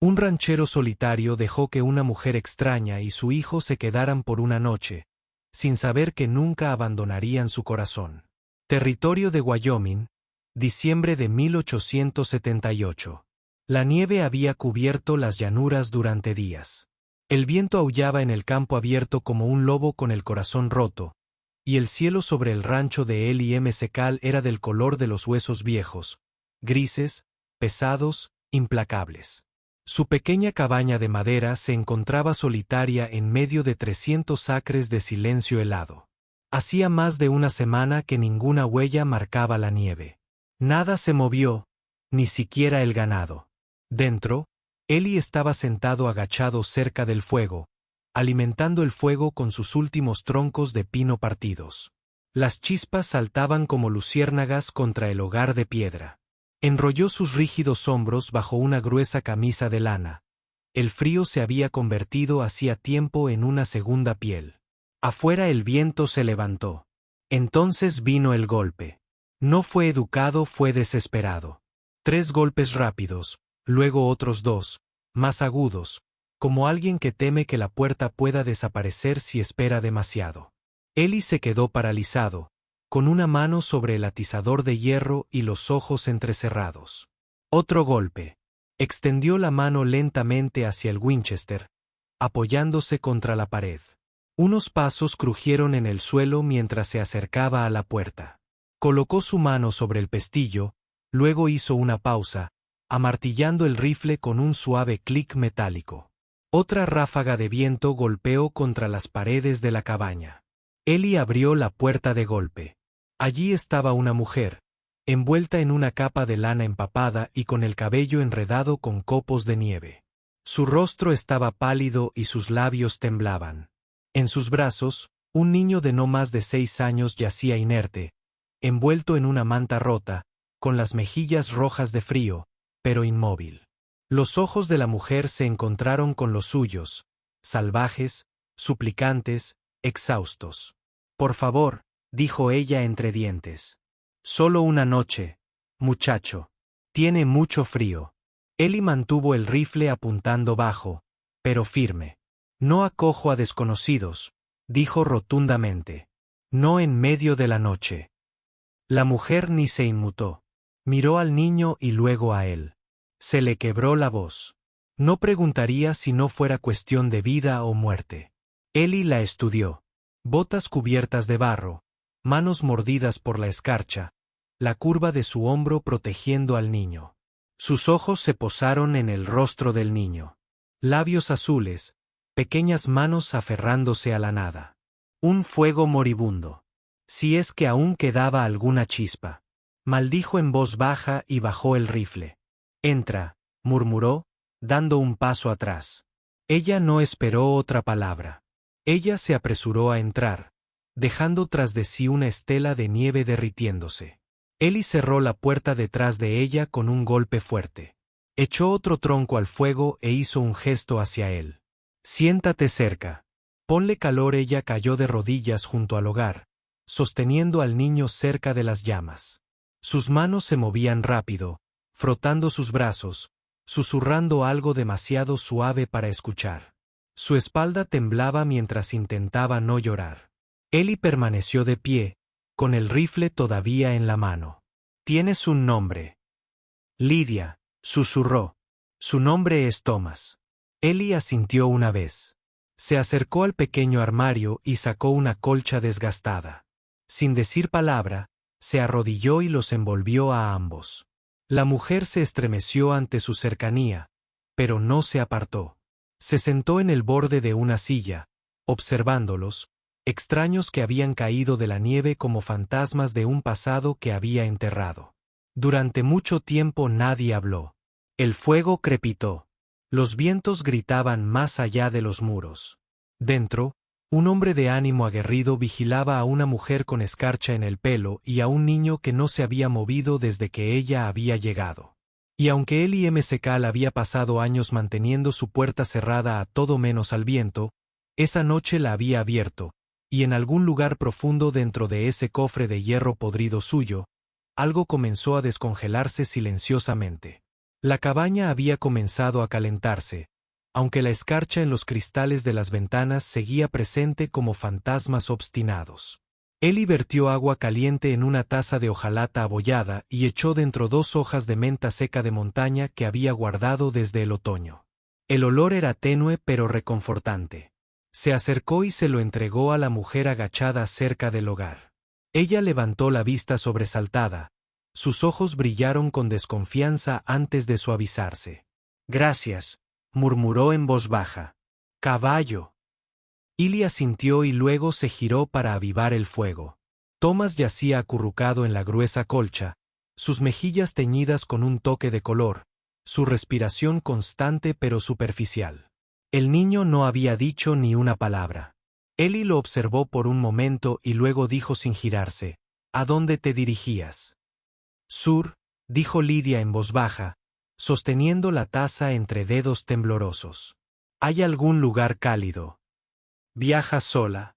Un ranchero solitario dejó que una mujer extraña y su hijo se quedaran por una noche, sin saber que nunca abandonarían su corazón. Territorio de Wyoming, diciembre de 1878. La nieve había cubierto las llanuras durante días. El viento aullaba en el campo abierto como un lobo con el corazón roto, y el cielo sobre el rancho de Ellie M. Secal era del color de los huesos viejos, grises, pesados, implacables. Su pequeña cabaña de madera se encontraba solitaria en medio de 300 acres de silencio helado. Hacía más de una semana que ninguna huella marcaba la nieve. Nada se movió, ni siquiera el ganado. Dentro, Ellie estaba sentado agachado cerca del fuego, alimentando el fuego con sus últimos troncos de pino partidos. Las chispas saltaban como luciérnagas contra el hogar de piedra. Enrolló sus rígidos hombros bajo una gruesa camisa de lana. El frío se había convertido hacía tiempo en una segunda piel. Afuera el viento se levantó. Entonces vino el golpe. No fue educado, fue desesperado. 3 golpes rápidos, luego otros 2, más agudos, como alguien que teme que la puerta pueda desaparecer si espera demasiado. Ellie se quedó paralizado, con una mano sobre el atizador de hierro y los ojos entrecerrados. Otro golpe. Extendió la mano lentamente hacia el Winchester, apoyándose contra la pared. Unos pasos crujieron en el suelo mientras se acercaba a la puerta. Colocó su mano sobre el pestillo, luego hizo una pausa, amartillando el rifle con un suave clic metálico. Otra ráfaga de viento golpeó contra las paredes de la cabaña. Ellie abrió la puerta de golpe. Allí estaba una mujer, envuelta en una capa de lana empapada y con el cabello enredado con copos de nieve. Su rostro estaba pálido y sus labios temblaban. En sus brazos, un niño de no más de 6 años yacía inerte, envuelto en una manta rota, con las mejillas rojas de frío, pero inmóvil. Los ojos de la mujer se encontraron con los suyos, salvajes, suplicantes, exhaustos. «Por favor», dijo ella entre dientes. «Solo una noche, muchacho. Tiene mucho frío». Ellie mantuvo el rifle apuntando bajo, pero firme. «No acojo a desconocidos», dijo rotundamente. «No en medio de la noche». La mujer ni se inmutó. Miró al niño y luego a él. Se le quebró la voz. No preguntaría si no fuera cuestión de vida o muerte. Ellie la estudió. Botas cubiertas de barro, manos mordidas por la escarcha, la curva de su hombro protegiendo al niño. Sus ojos se posaron en el rostro del niño. Labios azules, pequeñas manos aferrándose a la nada. Un fuego moribundo. Si es que aún quedaba alguna chispa. Maldijo en voz baja y bajó el rifle. «Entra», murmuró, dando un paso atrás. Ella no esperó otra palabra. Ella se apresuró a entrar, dejando tras de sí una estela de nieve derritiéndose. Ellie cerró la puerta detrás de ella con un golpe fuerte. Echó otro tronco al fuego e hizo un gesto hacia él. «Siéntate cerca. Ponle calor». Ella cayó de rodillas junto al hogar, sosteniendo al niño cerca de las llamas. Sus manos se movían rápido, frotando sus brazos, susurrando algo demasiado suave para escuchar. Su espalda temblaba mientras intentaba no llorar. Ellie permaneció de pie, con el rifle todavía en la mano. «Tienes un nombre». «Lydia», susurró. «Su nombre es Thomas». Ellie asintió una vez. Se acercó al pequeño armario y sacó una colcha desgastada. Sin decir palabra, se arrodilló y los envolvió a ambos. La mujer se estremeció ante su cercanía, pero no se apartó. Se sentó en el borde de una silla, observándolos, extraños que habían caído de la nieve como fantasmas de un pasado que había enterrado. Durante mucho tiempo nadie habló. El fuego crepitó. Los vientos gritaban más allá de los muros. Dentro, un hombre de ánimo aguerrido vigilaba a una mujer con escarcha en el pelo y a un niño que no se había movido desde que ella había llegado. Y aunque Ellie M. Secal había pasado años manteniendo su puerta cerrada a todo menos al viento, esa noche la había abierto, y en algún lugar profundo dentro de ese cofre de hierro podrido suyo, algo comenzó a descongelarse silenciosamente. La cabaña había comenzado a calentarse, aunque la escarcha en los cristales de las ventanas seguía presente como fantasmas obstinados. Ellie vertió agua caliente en una taza de hojalata abollada y echó dentro 2 hojas de menta seca de montaña que había guardado desde el otoño. El olor era tenue pero reconfortante. Se acercó y se lo entregó a la mujer agachada cerca del hogar. Ella levantó la vista sobresaltada. Sus ojos brillaron con desconfianza antes de suavizarse. «Gracias», murmuró en voz baja. «Caballo». Illy asintió y luego se giró para avivar el fuego. Thomas yacía acurrucado en la gruesa colcha, sus mejillas teñidas con un toque de color, su respiración constante pero superficial. El niño no había dicho ni una palabra. Ellie lo observó por un momento y luego dijo sin girarse: «¿A dónde te dirigías?» «Sur», dijo Lidia en voz baja, sosteniendo la taza entre dedos temblorosos. «¿Hay algún lugar cálido?» «¿Viajas sola?»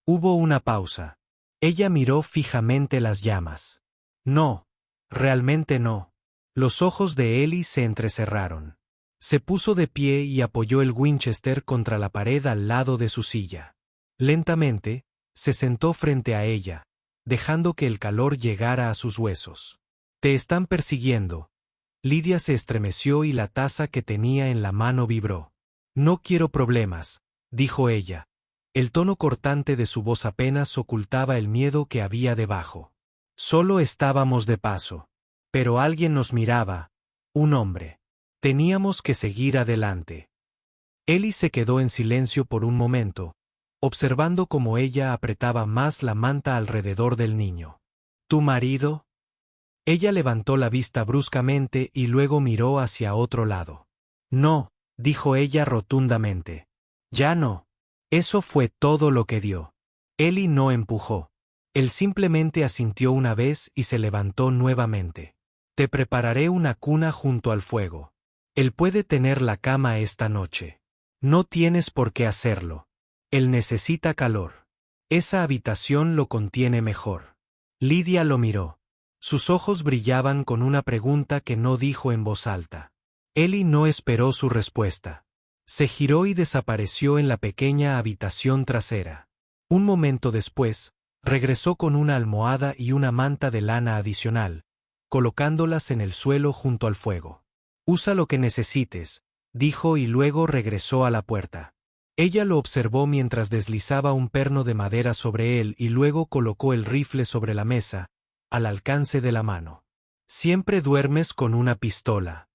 Hubo una pausa. Ella miró fijamente las llamas. «No, realmente no». Los ojos de Ellie se entrecerraron. Se puso de pie y apoyó el Winchester contra la pared al lado de su silla. Lentamente, se sentó frente a ella, dejando que el calor llegara a sus huesos. «Te están persiguiendo». Lidia se estremeció y la taza que tenía en la mano vibró. «No quiero problemas», dijo ella. El tono cortante de su voz apenas ocultaba el miedo que había debajo. «Solo estábamos de paso. Pero alguien nos miraba. Un hombre. Teníamos que seguir adelante». Ellie se quedó en silencio por un momento, observando cómo ella apretaba más la manta alrededor del niño. «¿Tu marido?» Ella levantó la vista bruscamente y luego miró hacia otro lado. «No», dijo ella rotundamente. «Ya no». Eso fue todo lo que dio. Ellie no empujó. Él simplemente asintió una vez y se levantó nuevamente. «Te prepararé una cuna junto al fuego. Él puede tener la cama esta noche. No tienes por qué hacerlo. Él necesita calor. Esa habitación lo contiene mejor». Lidia lo miró. Sus ojos brillaban con una pregunta que no dijo en voz alta. Ellie no esperó su respuesta. Se giró y desapareció en la pequeña habitación trasera. Un momento después, regresó con una almohada y una manta de lana adicional, colocándolas en el suelo junto al fuego. «Usa lo que necesites», dijo y luego regresó a la puerta. Ella lo observó mientras deslizaba un perno de madera sobre él y luego colocó el rifle sobre la mesa, al alcance de la mano. «¿Siempre duermes con una pistola?»,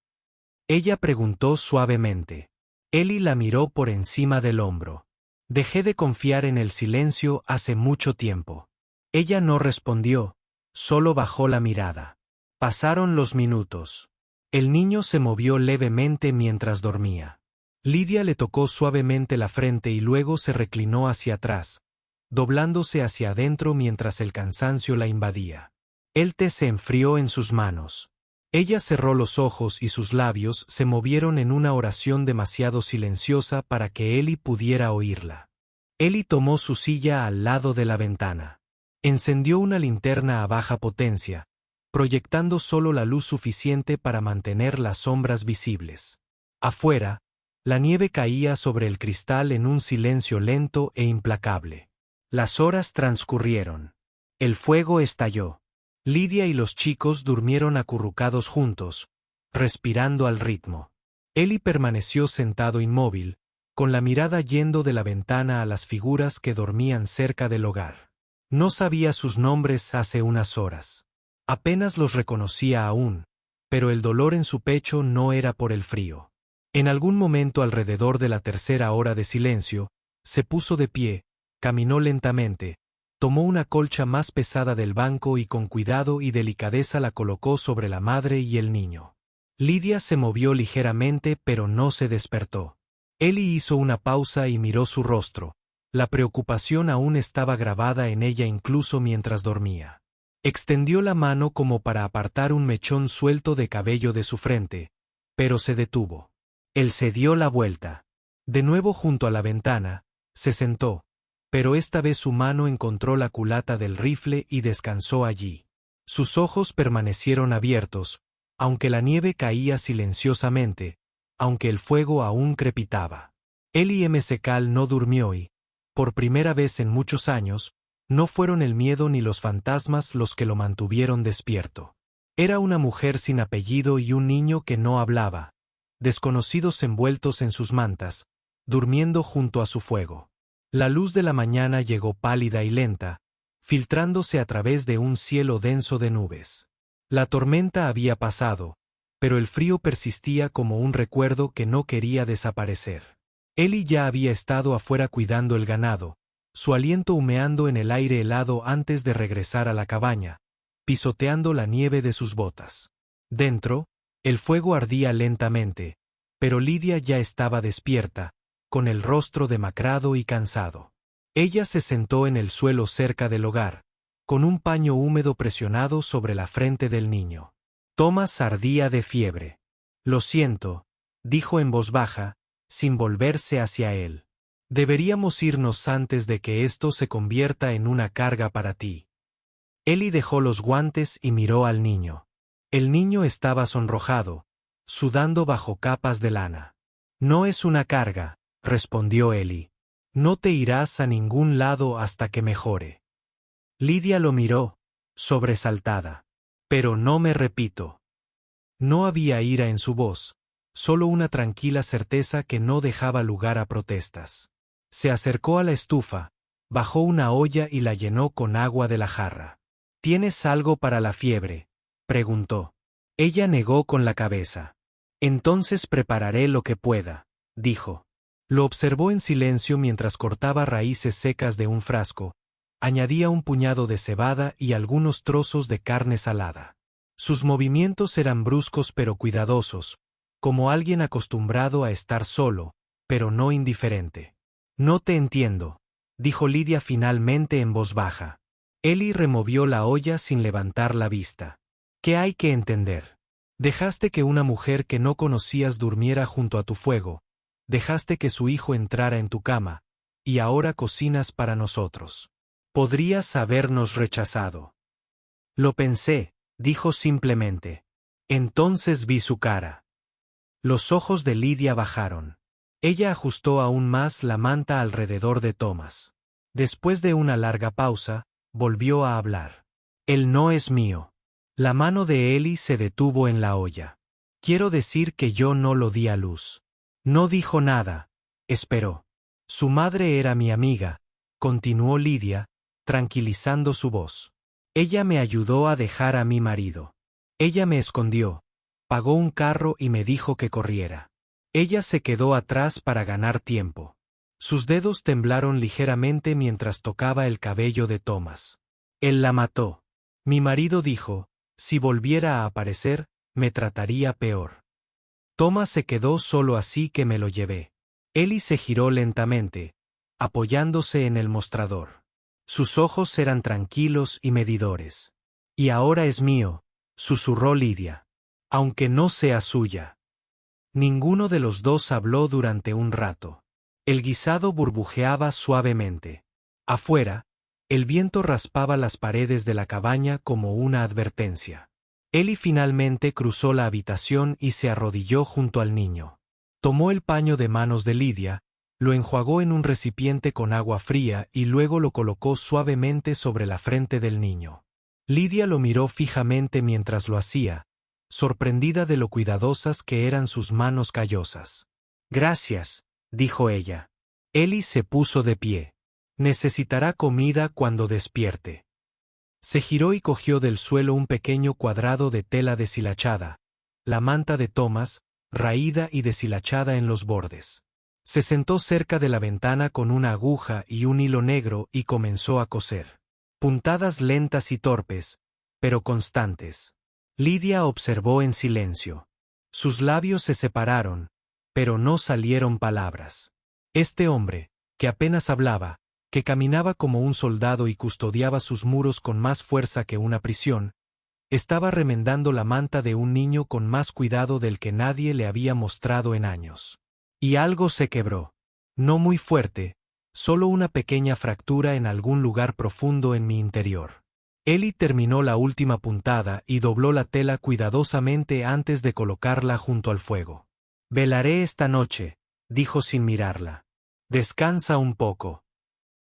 ella preguntó suavemente. Ellie la miró por encima del hombro. «Dejé de confiar en el silencio hace mucho tiempo». Ella no respondió, solo bajó la mirada. Pasaron los minutos. El niño se movió levemente mientras dormía. Lidia le tocó suavemente la frente y luego se reclinó hacia atrás, doblándose hacia adentro mientras el cansancio la invadía. El té se enfrió en sus manos. Ella cerró los ojos y sus labios se movieron en una oración demasiado silenciosa para que Ellie pudiera oírla. Ellie tomó su silla al lado de la ventana. Encendió una linterna a baja potencia, proyectando solo la luz suficiente para mantener las sombras visibles. Afuera, la nieve caía sobre el cristal en un silencio lento e implacable. Las horas transcurrieron. El fuego estalló. Lidia y los chicos durmieron acurrucados juntos, respirando al ritmo. Ellie permaneció sentado inmóvil, con la mirada yendo de la ventana a las figuras que dormían cerca del hogar. No sabía sus nombres hace unas horas. Apenas los reconocía aún, pero el dolor en su pecho no era por el frío. En algún momento alrededor de la tercera hora de silencio, se puso de pie, caminó lentamente, tomó una colcha más pesada del banco y con cuidado y delicadeza la colocó sobre la madre y el niño. Lidia se movió ligeramente pero no se despertó. Ellie hizo una pausa y miró su rostro. La preocupación aún estaba grabada en ella incluso mientras dormía. Extendió la mano como para apartar un mechón suelto de cabello de su frente, pero se detuvo. Él se dio la vuelta. De nuevo junto a la ventana, se sentó, pero esta vez su mano encontró la culata del rifle y descansó allí. Sus ojos permanecieron abiertos, aunque la nieve caía silenciosamente, aunque el fuego aún crepitaba. Ellie M. Secal no durmió y, por primera vez en muchos años, no fueron el miedo ni los fantasmas los que lo mantuvieron despierto. Era una mujer sin apellido y un niño que no hablaba, desconocidos envueltos en sus mantas, durmiendo junto a su fuego. La luz de la mañana llegó pálida y lenta, filtrándose a través de un cielo denso de nubes. La tormenta había pasado, pero el frío persistía como un recuerdo que no quería desaparecer. Ellie ya había estado afuera cuidando el ganado, su aliento humeando en el aire helado antes de regresar a la cabaña, pisoteando la nieve de sus botas. Dentro, el fuego ardía lentamente, pero Lidia ya estaba despierta, con el rostro demacrado y cansado. Ella se sentó en el suelo cerca del hogar, con un paño húmedo presionado sobre la frente del niño. Thomas ardía de fiebre. «Lo siento», dijo en voz baja, sin volverse hacia él. «Deberíamos irnos antes de que esto se convierta en una carga para ti». Ellie dejó los guantes y miró al niño. El niño estaba sonrojado, sudando bajo capas de lana. «No es una carga», respondió Ellie. «No te irás a ningún lado hasta que mejore». Lidia lo miró, sobresaltada. «Pero no me repito». No había ira en su voz, solo una tranquila certeza que no dejaba lugar a protestas. Se acercó a la estufa, bajó una olla y la llenó con agua de la jarra. «¿Tienes algo para la fiebre?», preguntó. Ella negó con la cabeza. «Entonces prepararé lo que pueda», dijo. Lo observó en silencio mientras cortaba raíces secas de un frasco, añadía un puñado de cebada y algunos trozos de carne salada. Sus movimientos eran bruscos pero cuidadosos, como alguien acostumbrado a estar solo, pero no indiferente. «No te entiendo», dijo Lidia finalmente en voz baja. Ellie removió la olla sin levantar la vista. «¿Qué hay que entender? Dejaste que una mujer que no conocías durmiera junto a tu fuego, dejaste que su hijo entrara en tu cama, y ahora cocinas para nosotros. Podrías habernos rechazado». «Lo pensé», dijo simplemente. Entonces vi su cara. Los ojos de Lidia bajaron. Ella ajustó aún más la manta alrededor de Thomas. Después de una larga pausa, volvió a hablar. «Él no es mío». La mano de Ellie se detuvo en la olla. «Quiero decir que yo no lo di a luz». No dijo nada. Esperó. «Su madre era mi amiga», continuó Lidia, tranquilizando su voz. «Ella me ayudó a dejar a mi marido. Ella me escondió, pagó un carro y me dijo que corriera. Ella se quedó atrás para ganar tiempo». Sus dedos temblaron ligeramente mientras tocaba el cabello de Thomas. «Él la mató. Mi marido dijo, si volviera a aparecer, me trataría peor. Thomas se quedó solo así que me lo llevé». Ellie se giró lentamente, apoyándose en el mostrador. Sus ojos eran tranquilos y medidores. «Y ahora es mío», susurró Lidia. «Aunque no sea suya». Ninguno de los dos habló durante un rato. El guisado burbujeaba suavemente. Afuera, el viento raspaba las paredes de la cabaña como una advertencia. Ellie finalmente cruzó la habitación y se arrodilló junto al niño. Tomó el paño de manos de Lidia, lo enjuagó en un recipiente con agua fría y luego lo colocó suavemente sobre la frente del niño. Lidia lo miró fijamente mientras lo hacía, sorprendida de lo cuidadosas que eran sus manos callosas. «Gracias», dijo ella. Ellie se puso de pie. «Necesitará comida cuando despierte». Se giró y cogió del suelo un pequeño cuadrado de tela deshilachada, la manta de Thomas, raída y deshilachada en los bordes. Se sentó cerca de la ventana con una aguja y un hilo negro y comenzó a coser. Puntadas lentas y torpes, pero constantes. Lidia observó en silencio. Sus labios se separaron, pero no salieron palabras. Este hombre, que apenas hablaba, que caminaba como un soldado y custodiaba sus muros con más fuerza que una prisión, estaba remendando la manta de un niño con más cuidado del que nadie le había mostrado en años. Y algo se quebró. No muy fuerte, solo una pequeña fractura en algún lugar profundo en mi interior. Ellie terminó la última puntada y dobló la tela cuidadosamente antes de colocarla junto al fuego. «Velaré esta noche», dijo sin mirarla. «Descansa un poco».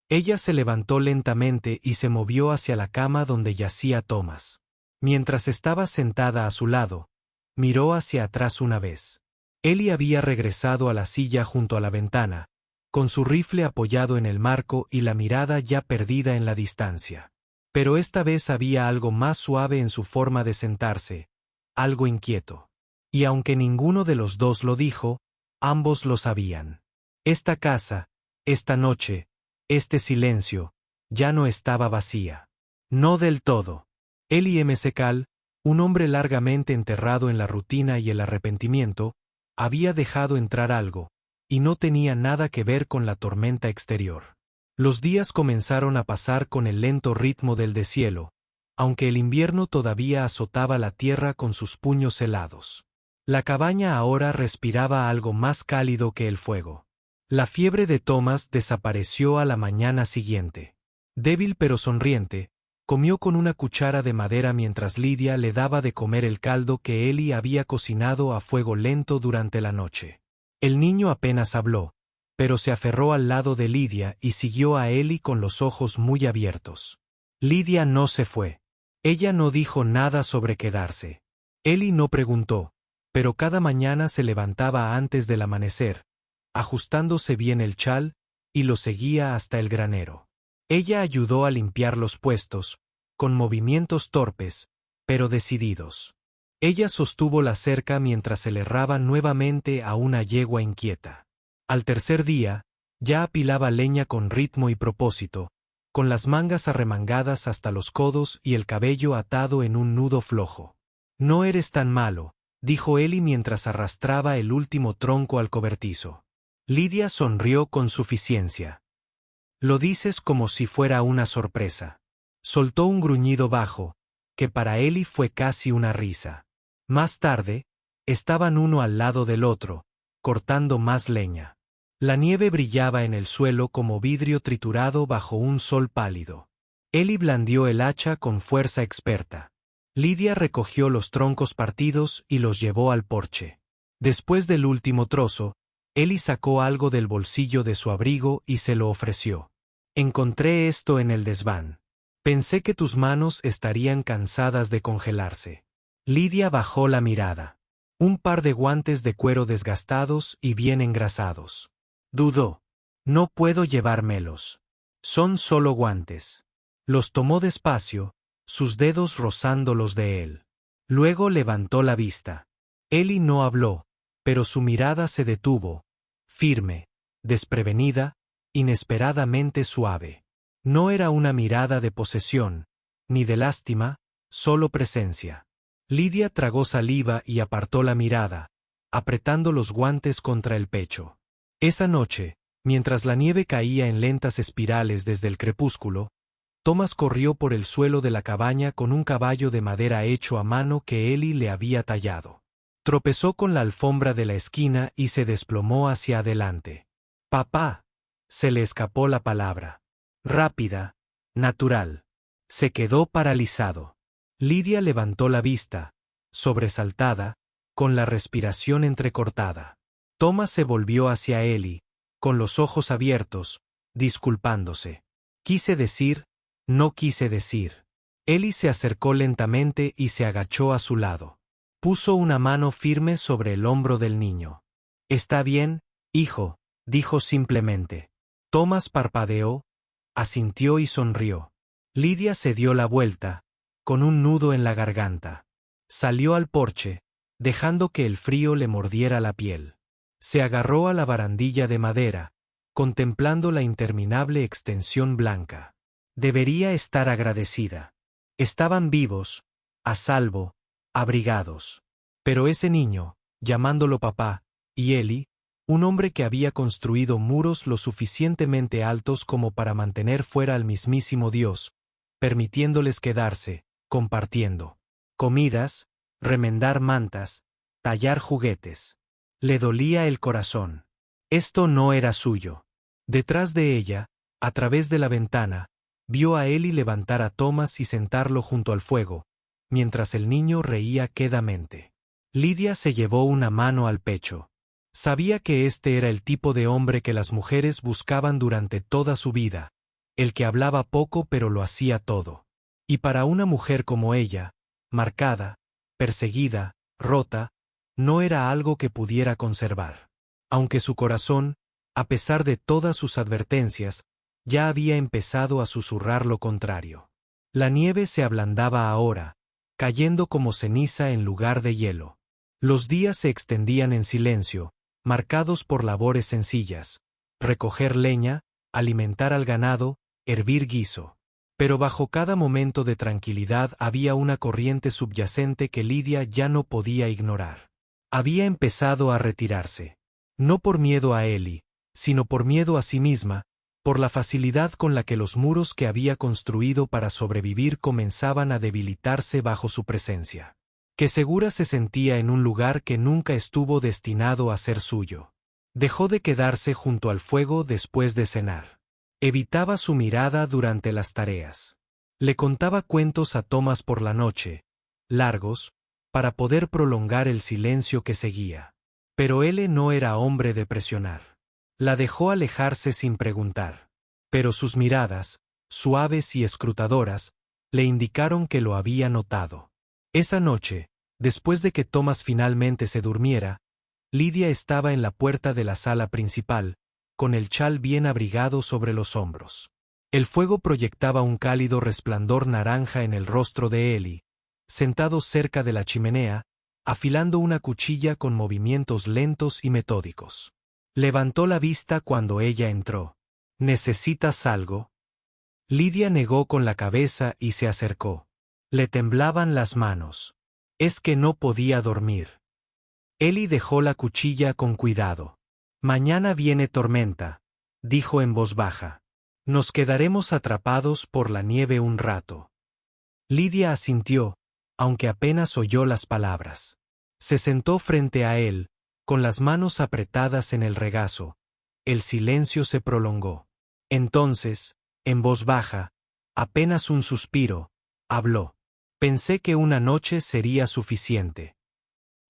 Ella se levantó lentamente y se movió hacia la cama donde yacía Thomas. Mientras estaba sentada a su lado, miró hacia atrás una vez. Ellie había regresado a la silla junto a la ventana, con su rifle apoyado en el marco y la mirada ya perdida en la distancia. Pero esta vez había algo más suave en su forma de sentarse, algo inquieto. Y aunque ninguno de los dos lo dijo, ambos lo sabían. Esta casa, esta noche, este silencio, ya no estaba vacía. No del todo. Ellie M. Secal, un hombre largamente enterrado en la rutina y el arrepentimiento, había dejado entrar algo, y no tenía nada que ver con la tormenta exterior. Los días comenzaron a pasar con el lento ritmo del deshielo, aunque el invierno todavía azotaba la tierra con sus puños helados. La cabaña ahora respiraba algo más cálido que el fuego. La fiebre de Thomas desapareció a la mañana siguiente. Débil pero sonriente, comió con una cuchara de madera mientras Lydia le daba de comer el caldo que Ellie había cocinado a fuego lento durante la noche. El niño apenas habló, pero se aferró al lado de Lydia y siguió a Ellie con los ojos muy abiertos. Lydia no se fue. Ella no dijo nada sobre quedarse. Ellie no preguntó, pero cada mañana se levantaba antes del amanecer, ajustándose bien el chal, y lo seguía hasta el granero. Ella ayudó a limpiar los puestos, con movimientos torpes, pero decididos. Ella sostuvo la cerca mientras se le erraba nuevamente a una yegua inquieta. Al tercer día, ya apilaba leña con ritmo y propósito, con las mangas arremangadas hasta los codos y el cabello atado en un nudo flojo. «No eres tan malo», dijo Ellie mientras arrastraba el último tronco al cobertizo. Lydia sonrió con suficiencia. «Lo dices como si fuera una sorpresa». Soltó un gruñido bajo, que para Ellie fue casi una risa. Más tarde, estaban uno al lado del otro, cortando más leña. La nieve brillaba en el suelo como vidrio triturado bajo un sol pálido. Ellie blandió el hacha con fuerza experta. Lydia recogió los troncos partidos y los llevó al porche. Después del último trozo, Ellie sacó algo del bolsillo de su abrigo y se lo ofreció. «Encontré esto en el desván. Pensé que tus manos estarían cansadas de congelarse». Lydia bajó la mirada. Un par de guantes de cuero desgastados y bien engrasados. Dudó. «No puedo llevármelos. Son solo guantes». Los tomó despacio, sus dedos rozando los de él. Luego levantó la vista. Ellie no habló, pero su mirada se detuvo, firme, desprevenida, inesperadamente suave. No era una mirada de posesión, ni de lástima, solo presencia. Lydia tragó saliva y apartó la mirada, apretando los guantes contra el pecho. Esa noche, mientras la nieve caía en lentas espirales desde el crepúsculo, Thomas corrió por el suelo de la cabaña con un caballo de madera hecho a mano que Ellie le había tallado. Tropezó con la alfombra de la esquina y se desplomó hacia adelante. «Papá», se le escapó la palabra. Rápida, natural. Se quedó paralizado. Lydia levantó la vista, sobresaltada, con la respiración entrecortada. Thomas se volvió hacia Ellie, con los ojos abiertos, disculpándose. «Quise decir, no quise decir». Ellie se acercó lentamente y se agachó a su lado. Puso una mano firme sobre el hombro del niño. «Está bien, hijo», dijo simplemente. Thomas parpadeó, asintió y sonrió. Lydia se dio la vuelta, con un nudo en la garganta. Salió al porche, dejando que el frío le mordiera la piel. Se agarró a la barandilla de madera, contemplando la interminable extensión blanca. Debería estar agradecida. Estaban vivos, a salvo, abrigados. Pero ese niño, llamándolo papá, y Ellie, un hombre que había construido muros lo suficientemente altos como para mantener fuera al mismísimo Dios, permitiéndoles quedarse, compartiendo comidas, remendar mantas, tallar juguetes. Le dolía el corazón. Esto no era suyo. Detrás de ella, a través de la ventana, Vio a Eli levantar a Thomas y sentarlo junto al fuego, mientras el niño reía quedamente. Lidia se llevó una mano al pecho. Sabía que este era el tipo de hombre que las mujeres buscaban durante toda su vida, el que hablaba poco pero lo hacía todo. Y para una mujer como ella, marcada, perseguida, rota, no era algo que pudiera conservar. Aunque su corazón, a pesar de todas sus advertencias, ya había empezado a susurrar lo contrario. La nieve se ablandaba ahora, cayendo como ceniza en lugar de hielo. Los días se extendían en silencio, marcados por labores sencillas: recoger leña, alimentar al ganado, hervir guiso. Pero bajo cada momento de tranquilidad había una corriente subyacente que Lidia ya no podía ignorar. Había empezado a retirarse. No por miedo a Eli, sino por miedo a sí misma, por la facilidad con la que los muros que había construido para sobrevivir comenzaban a debilitarse bajo su presencia. Que segura se sentía en un lugar que nunca estuvo destinado a ser suyo. Dejó de quedarse junto al fuego después de cenar. Evitaba su mirada durante las tareas. Le contaba cuentos a Thomas por la noche, largos, para poder prolongar el silencio que seguía. Pero él no era hombre de presionar. La dejó alejarse sin preguntar. Pero sus miradas, suaves y escrutadoras, le indicaron que lo había notado. Esa noche, después de que Thomas finalmente se durmiera, Lidia estaba en la puerta de la sala principal, con el chal bien abrigado sobre los hombros. El fuego proyectaba un cálido resplandor naranja en el rostro de Eli, sentado cerca de la chimenea, afilando una cuchilla con movimientos lentos y metódicos. Levantó la vista cuando ella entró. ¿Necesitas algo? Lidia negó con la cabeza y se acercó. Le temblaban las manos. Es que no podía dormir. Eli dejó la cuchilla con cuidado. Mañana viene tormenta, dijo en voz baja. Nos quedaremos atrapados por la nieve un rato. Lidia asintió, aunque apenas oyó las palabras. Se sentó frente a él, con las manos apretadas en el regazo. El silencio se prolongó. Entonces, en voz baja, apenas un suspiro, habló. Pensé que una noche sería suficiente.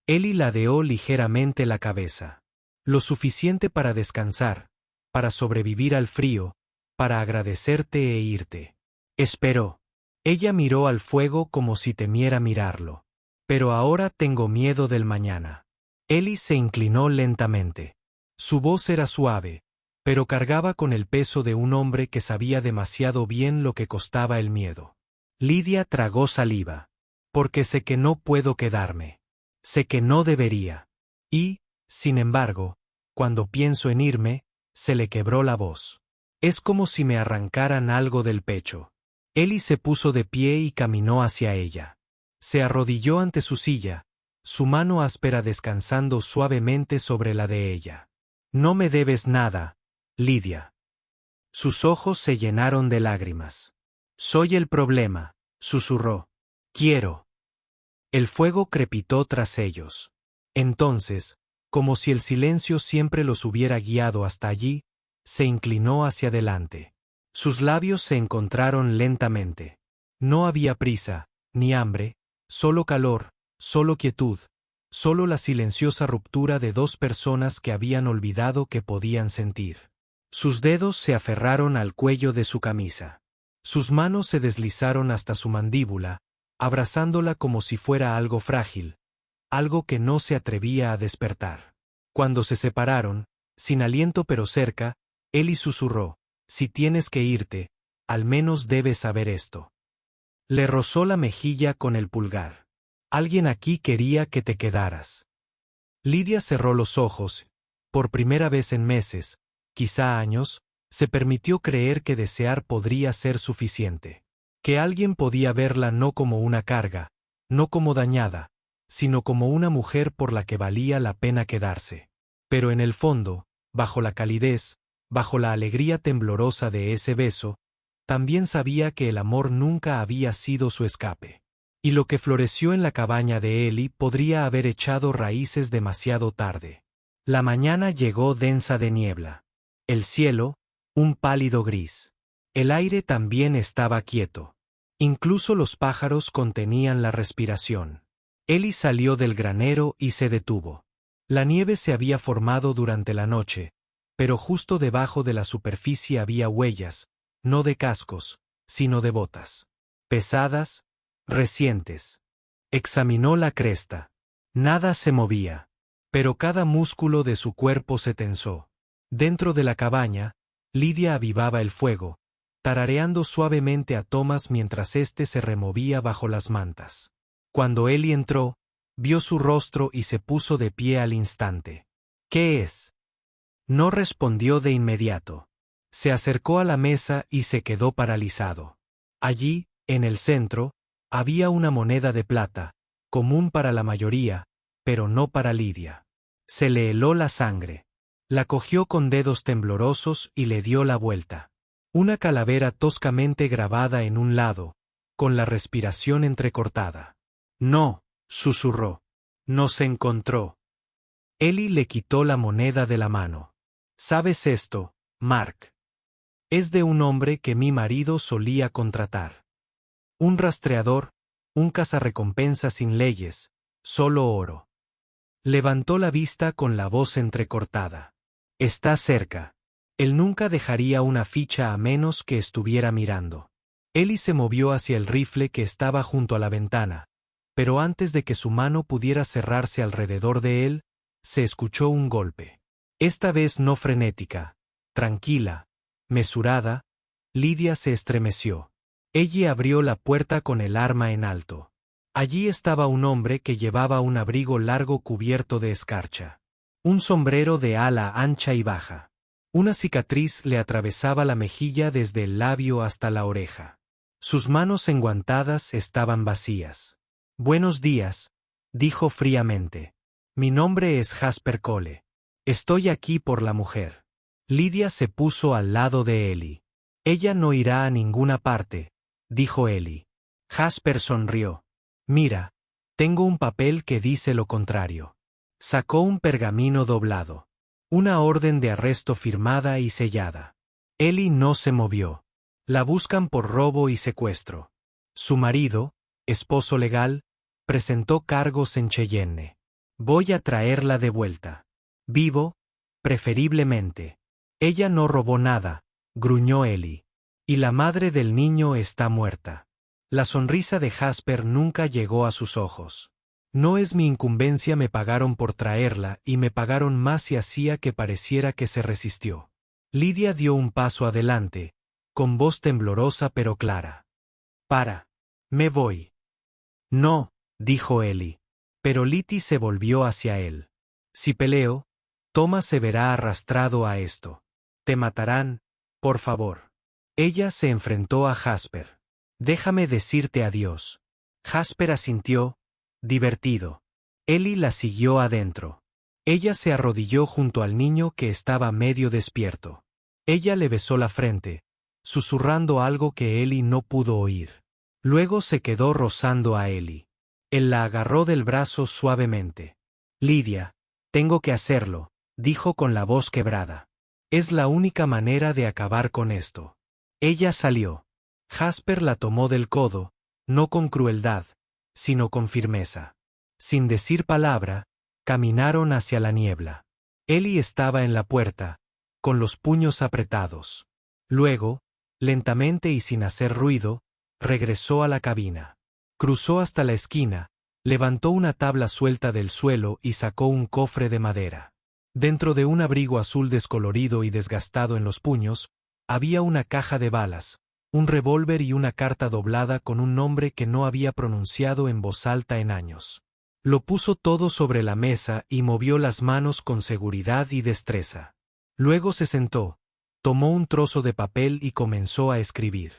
Eli ladeó ligeramente la cabeza. Lo suficiente para descansar, para sobrevivir al frío, para agradecerte e irte. Esperó. Ella miró al fuego como si temiera mirarlo. Pero ahora tengo miedo del mañana. Eli se inclinó lentamente. Su voz era suave, pero cargaba con el peso de un hombre que sabía demasiado bien lo que costaba el miedo. Lidia tragó saliva. Porque sé que no puedo quedarme. Sé que no debería. Y, sin embargo, cuando pienso en irme, se le quebró la voz. Es como si me arrancaran algo del pecho. Eli se puso de pie y caminó hacia ella. Se arrodilló ante su silla, su mano áspera descansando suavemente sobre la de ella. No me debes nada, Lidia. Sus ojos se llenaron de lágrimas. Soy el problema, susurró. Quiero. El fuego crepitó tras ellos. Entonces, como si el silencio siempre los hubiera guiado hasta allí, se inclinó hacia adelante. Sus labios se encontraron lentamente. No había prisa, ni hambre, solo calor, solo quietud, solo la silenciosa ruptura de dos personas que habían olvidado que podían sentir. Sus dedos se aferraron al cuello de su camisa. Sus manos se deslizaron hasta su mandíbula, abrazándola como si fuera algo frágil, algo que no se atrevía a despertar. Cuando se separaron, sin aliento pero cerca, Eli susurró: si tienes que irte, al menos debes saber esto. Le rozó la mejilla con el pulgar. Alguien aquí quería que te quedaras. Lidia cerró los ojos. Por primera vez en meses, quizá años, se permitió creer que desear podría ser suficiente. Que alguien podía verla no como una carga, no como dañada, sino como una mujer por la que valía la pena quedarse. Pero en el fondo, bajo la calidez, bajo la alegría temblorosa de ese beso, también sabía que el amor nunca había sido su escape. Y lo que floreció en la cabaña de Eli podría haber echado raíces demasiado tarde. La mañana llegó densa de niebla. El cielo, un pálido gris. El aire también estaba quieto. Incluso los pájaros contenían la respiración. Ellie salió del granero y se detuvo. La nieve se había formado durante la noche, pero justo debajo de la superficie había huellas, no de cascos, sino de botas. Pesadas, recientes. Examinó la cresta. Nada se movía, pero cada músculo de su cuerpo se tensó. Dentro de la cabaña, Lydia avivaba el fuego, tarareando suavemente a Thomas mientras éste se removía bajo las mantas. Cuando Ellie entró, vio su rostro y se puso de pie al instante. ¿Qué es? No respondió de inmediato. Se acercó a la mesa y se quedó paralizado. Allí, en el centro, había una moneda de plata, común para la mayoría, pero no para Lydia. Se le heló la sangre. La cogió con dedos temblorosos y le dio la vuelta. Una calavera toscamente grabada en un lado, con la respiración entrecortada. No, susurró. Nos encontró. Ellie le quitó la moneda de la mano. ¿Sabes esto, Mark? Es de un hombre que mi marido solía contratar. Un rastreador, un cazarrecompensa sin leyes, solo oro. Levantó la vista con la voz entrecortada. Está cerca. Él nunca dejaría una ficha a menos que estuviera mirando. Ellie se movió hacia el rifle que estaba junto a la ventana, pero antes de que su mano pudiera cerrarse alrededor de él, se escuchó un golpe. Esta vez no frenética, tranquila, mesurada. Lydia se estremeció. Ella abrió la puerta con el arma en alto. Allí estaba un hombre que llevaba un abrigo largo cubierto de escarcha. Un sombrero de ala ancha y baja. Una cicatriz le atravesaba la mejilla desde el labio hasta la oreja. Sus manos enguantadas estaban vacías. Buenos días, dijo fríamente. Mi nombre es Jasper Cole. Estoy aquí por la mujer. Lydia se puso al lado de Ellie. Ella no irá a ninguna parte, dijo Ellie. Jasper sonrió. Mira, tengo un papel que dice lo contrario. Sacó un pergamino doblado. Una orden de arresto firmada y sellada. Ellie no se movió. La buscan por robo y secuestro. Su marido, esposo legal, presentó cargos en Cheyenne. Voy a traerla de vuelta. Vivo, preferiblemente. Ella no robó nada, gruñó Ellie. Y la madre del niño está muerta. La sonrisa de Jasper nunca llegó a sus ojos. No es mi incumbencia, me pagaron por traerla y me pagaron más si hacía que pareciera que se resistió. Lydia dio un paso adelante, con voz temblorosa pero clara. Para. Me voy. No, dijo Ellie. Pero Liti se volvió hacia él. Si peleo, Thomas se verá arrastrado a esto. Te matarán, por favor. Ella se enfrentó a Jasper. Déjame decirte adiós. Jasper asintió, divertido. Ellie la siguió adentro. Ella se arrodilló junto al niño que estaba medio despierto. Ella le besó la frente, susurrando algo que Ellie no pudo oír. Luego se quedó rozando a Ellie. Él la agarró del brazo suavemente. Lydia, tengo que hacerlo, dijo con la voz quebrada. Es la única manera de acabar con esto. Ella salió. Jasper la tomó del codo, no con crueldad, sino con firmeza. Sin decir palabra, caminaron hacia la niebla. Ellie estaba en la puerta, con los puños apretados. Luego, lentamente y sin hacer ruido, regresó a la cabina. Cruzó hasta la esquina, levantó una tabla suelta del suelo y sacó un cofre de madera. Dentro de un abrigo azul descolorido y desgastado en los puños, había una caja de balas, un revólver y una carta doblada con un nombre que no había pronunciado en voz alta en años. Lo puso todo sobre la mesa y movió las manos con seguridad y destreza. Luego se sentó, tomó un trozo de papel y comenzó a escribir.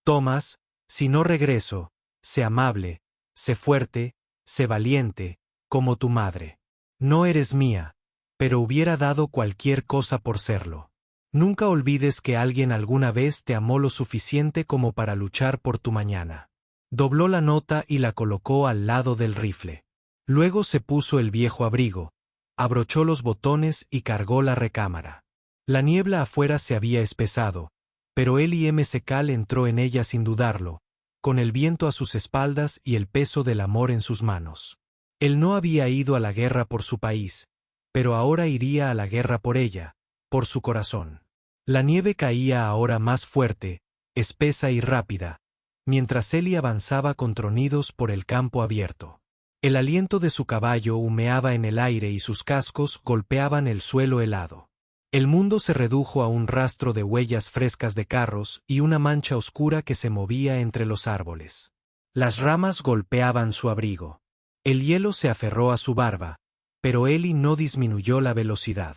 Thomas, si no regreso, sé amable, sé fuerte, sé valiente, como tu madre. No eres mía, pero hubiera dado cualquier cosa por serlo. Nunca olvides que alguien alguna vez te amó lo suficiente como para luchar por tu mañana. Dobló la nota y la colocó al lado del rifle. Luego se puso el viejo abrigo, abrochó los botones y cargó la recámara. La niebla afuera se había espesado, pero Eli M. Secal entró en ella sin dudarlo, con el viento a sus espaldas y el peso del amor en sus manos. Él no había ido a la guerra por su país, pero ahora iría a la guerra por ella, por su corazón. La nieve caía ahora más fuerte, espesa y rápida, mientras Eli avanzaba con tronidos por el campo abierto. El aliento de su caballo humeaba en el aire y sus cascos golpeaban el suelo helado. El mundo se redujo a un rastro de huellas frescas de carros y una mancha oscura que se movía entre los árboles. Las ramas golpeaban su abrigo. El hielo se aferró a su barba, pero Eli no disminuyó la velocidad.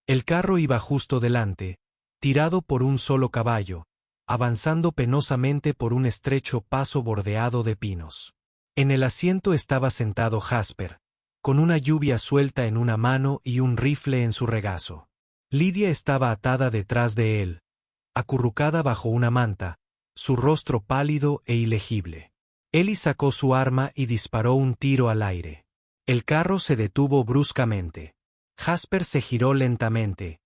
El carro iba justo delante, tirado por un solo caballo, avanzando penosamente por un estrecho paso bordeado de pinos. En el asiento estaba sentado Jasper, con una lluvia suelta en una mano y un rifle en su regazo. Lidia estaba atada detrás de él, acurrucada bajo una manta, su rostro pálido e ilegible. Eli sacó su arma y disparó un tiro al aire. El carro se detuvo bruscamente. Jasper se giró lentamente,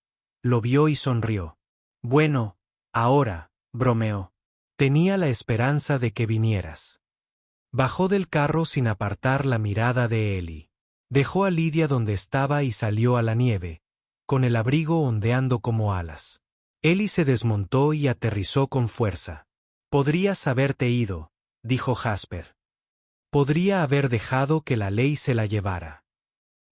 lo vio y sonrió. Bueno, ahora, bromeó. Tenía la esperanza de que vinieras. Bajó del carro sin apartar la mirada de Eli. Dejó a Lidia donde estaba y salió a la nieve, con el abrigo ondeando como alas. Eli se desmontó y aterrizó con fuerza. Podrías haberte ido, dijo Jasper. Podría haber dejado que la ley se la llevara.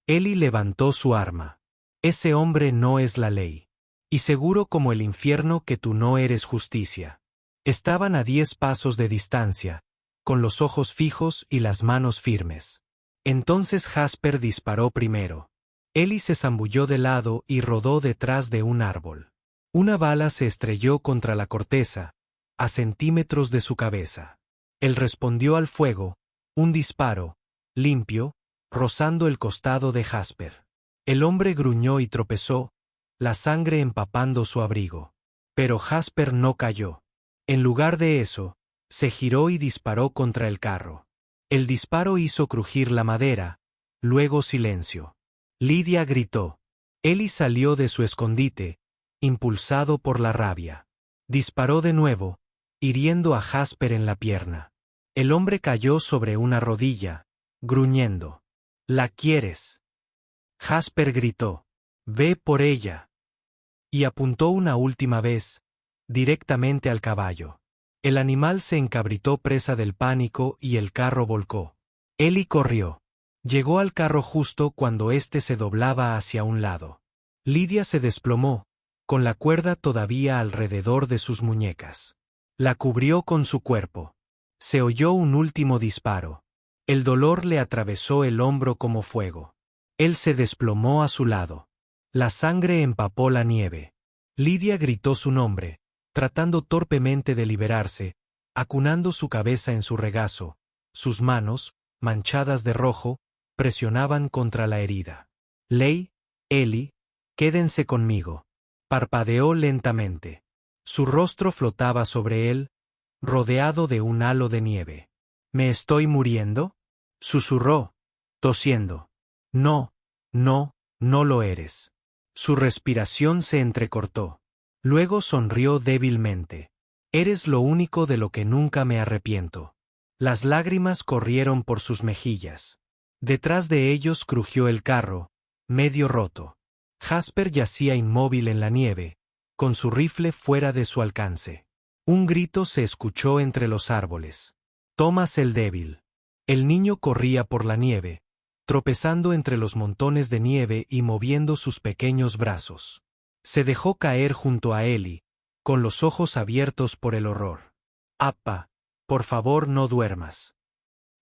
Eli levantó su arma. Ese hombre no es la ley. Y seguro como el infierno que tú no eres justicia. Estaban a 10 pasos de distancia, con los ojos fijos y las manos firmes. Entonces Jasper disparó primero. Eli se zambulló de lado y rodó detrás de un árbol. Una bala se estrelló contra la corteza, a centímetros de su cabeza. Él respondió al fuego, un disparo, limpio, rozando el costado de Jasper. El hombre gruñó y tropezó, la sangre empapando su abrigo. Pero Jasper no cayó. En lugar de eso, se giró y disparó contra el carro. El disparo hizo crujir la madera, luego silencio. Lidia gritó. Eli salió de su escondite, impulsado por la rabia. Disparó de nuevo, hiriendo a Jasper en la pierna. El hombre cayó sobre una rodilla, gruñendo. ¿La quieres? Jasper gritó. Ve por ella. Y apuntó una última vez, directamente al caballo. El animal se encabritó presa del pánico y el carro volcó. Eli corrió. Llegó al carro justo cuando éste se doblaba hacia un lado. Lidia se desplomó, con la cuerda todavía alrededor de sus muñecas. La cubrió con su cuerpo. Se oyó un último disparo. El dolor le atravesó el hombro como fuego. Él se desplomó a su lado. La sangre empapó la nieve. Lidia gritó su nombre, tratando torpemente de liberarse, acunando su cabeza en su regazo. Sus manos, manchadas de rojo, presionaban contra la herida. Ley, Eli, quédense conmigo. Parpadeó lentamente. Su rostro flotaba sobre él, rodeado de un halo de nieve. ¿Me estoy muriendo? Susurró, tosiendo. No, no, no lo eres. Su respiración se entrecortó. Luego sonrió débilmente. Eres lo único de lo que nunca me arrepiento. Las lágrimas corrieron por sus mejillas. Detrás de ellos crujió el carro, medio roto. Jasper yacía inmóvil en la nieve, con su rifle fuera de su alcance. Un grito se escuchó entre los árboles. Thomas el débil. El niño corría por la nieve, tropezando entre los montones de nieve y moviendo sus pequeños brazos. Se dejó caer junto a Eli, con los ojos abiertos por el horror. «Appa, por favor no duermas».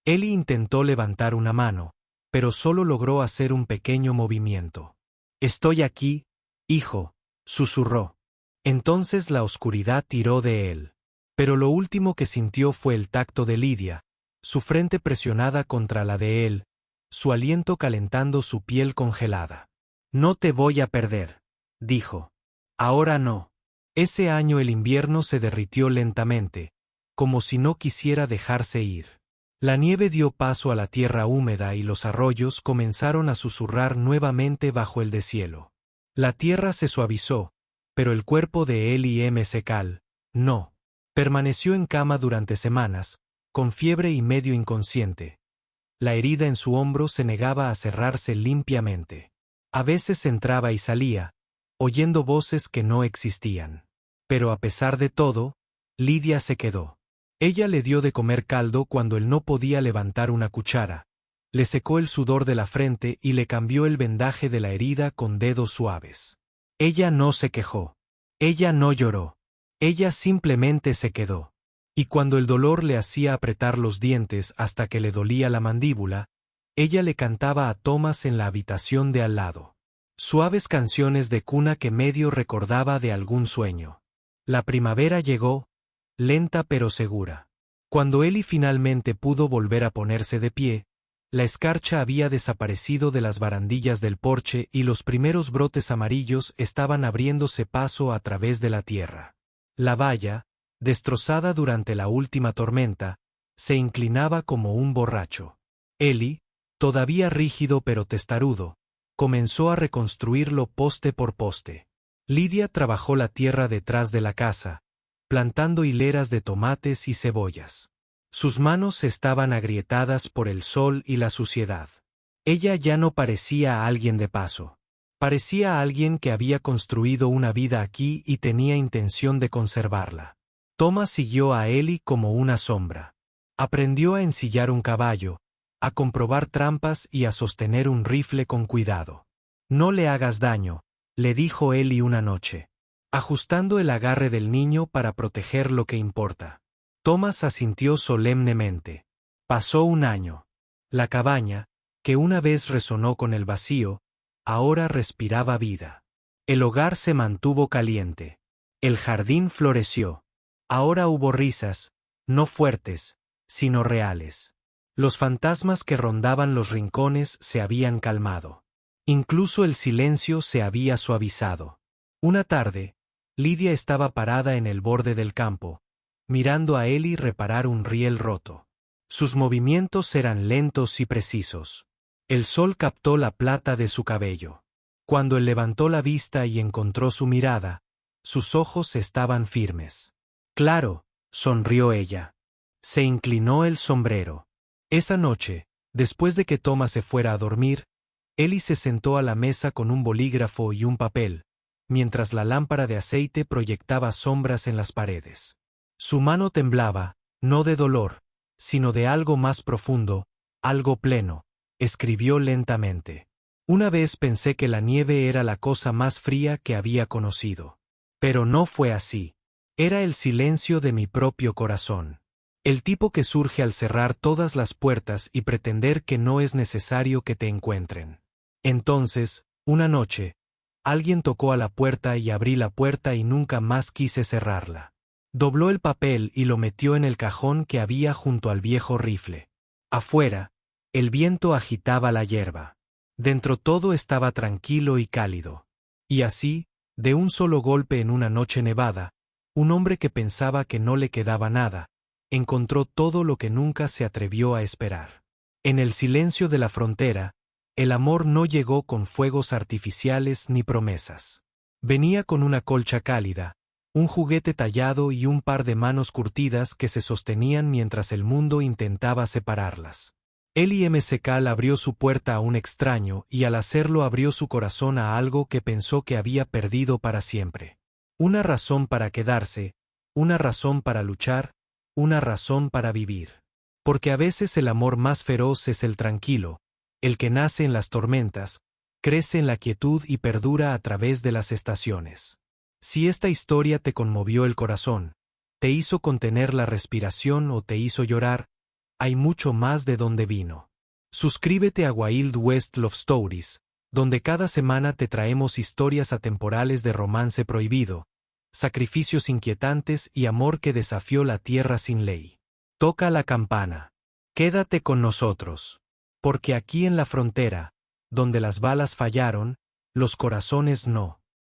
Eli intentó levantar una mano, pero solo logró hacer un pequeño movimiento. «Estoy aquí, hijo», susurró. Entonces la oscuridad tiró de él. Pero lo último que sintió fue el tacto de Lidia, su frente presionada contra la de él, su aliento calentando su piel congelada. «No te voy a perder», dijo. «Ahora no». Ese año el invierno se derritió lentamente, como si no quisiera dejarse ir. La nieve dio paso a la tierra húmeda y los arroyos comenzaron a susurrar nuevamente bajo el deshielo. La tierra se suavizó, pero el cuerpo de Eli M. Secal, No. Permaneció en cama durante semanas, con fiebre y medio inconsciente. La herida en su hombro se negaba a cerrarse limpiamente. A veces entraba y salía, oyendo voces que no existían. Pero a pesar de todo, Lidia se quedó. Ella le dio de comer caldo cuando él no podía levantar una cuchara, le secó el sudor de la frente y le cambió el vendaje de la herida con dedos suaves. Ella no se quejó. Ella no lloró. Ella simplemente se quedó. Y cuando el dolor le hacía apretar los dientes hasta que le dolía la mandíbula, ella le cantaba a Thomas en la habitación de al lado. Suaves canciones de cuna que medio recordaba de algún sueño. La primavera llegó, lenta pero segura. Cuando Ellie finalmente pudo volver a ponerse de pie, la escarcha había desaparecido de las barandillas del porche y los primeros brotes amarillos estaban abriéndose paso a través de la tierra. La valla, destrozada durante la última tormenta, se inclinaba como un borracho. Ellie, todavía rígido pero testarudo, comenzó a reconstruirlo poste por poste. Lidia trabajó la tierra detrás de la casa, plantando hileras de tomates y cebollas. Sus manos estaban agrietadas por el sol y la suciedad. Ella ya no parecía a alguien de paso. Parecía a alguien que había construido una vida aquí y tenía intención de conservarla. Thomas siguió a Ellie como una sombra. Aprendió a ensillar un caballo, a comprobar trampas y a sostener un rifle con cuidado. «No le hagas daño», le dijo Ellie una noche, ajustando el agarre del niño para proteger lo que importa. Thomas asintió solemnemente. Pasó un año. La cabaña, que una vez resonó con el vacío, ahora respiraba vida. El hogar se mantuvo caliente. El jardín floreció. Ahora hubo risas, no fuertes, sino reales. Los fantasmas que rondaban los rincones se habían calmado. Incluso el silencio se había suavizado. Una tarde, Lidia estaba parada en el borde del campo, mirando a Ellie reparar un riel roto. Sus movimientos eran lentos y precisos. El sol captó la plata de su cabello. Cuando él levantó la vista y encontró su mirada, sus ojos estaban firmes. «Claro», sonrió ella. Se inclinó el sombrero. Esa noche, después de que Thomas se fuera a dormir, Ellie se sentó a la mesa con un bolígrafo y un papel, mientras la lámpara de aceite proyectaba sombras en las paredes. Su mano temblaba, no de dolor, sino de algo más profundo, algo pleno. Escribió lentamente. «Una vez pensé que la nieve era la cosa más fría que había conocido. Pero no fue así. Era el silencio de mi propio corazón. El tipo que surge al cerrar todas las puertas y pretender que no es necesario que te encuentren». Entonces, una noche, alguien tocó a la puerta y abrí la puerta y nunca más quise cerrarla. Dobló el papel y lo metió en el cajón que había junto al viejo rifle. Afuera, el viento agitaba la hierba. Dentro todo estaba tranquilo y cálido. Y así, de un solo golpe en una noche nevada, un hombre que pensaba que no le quedaba nada, encontró todo lo que nunca se atrevió a esperar. En el silencio de la frontera, el amor no llegó con fuegos artificiales ni promesas. Venía con una colcha cálida, un juguete tallado y un par de manos curtidas que se sostenían mientras el mundo intentaba separarlas. Ellie McCall abrió su puerta a un extraño y al hacerlo abrió su corazón a algo que pensó que había perdido para siempre. Una razón para quedarse, una razón para luchar, una razón para vivir. Porque a veces el amor más feroz es el tranquilo, el que nace en las tormentas, crece en la quietud y perdura a través de las estaciones. Si esta historia te conmovió el corazón, te hizo contener la respiración o te hizo llorar, hay mucho más de dónde vino. Suscríbete a Wild West Love Stories, donde cada semana te traemos historias atemporales de romance prohibido, sacrificios inquietantes y amor que desafió la tierra sin ley. Toca la campana. Quédate con nosotros. Porque aquí en la frontera, donde las balas fallaron, los corazones no.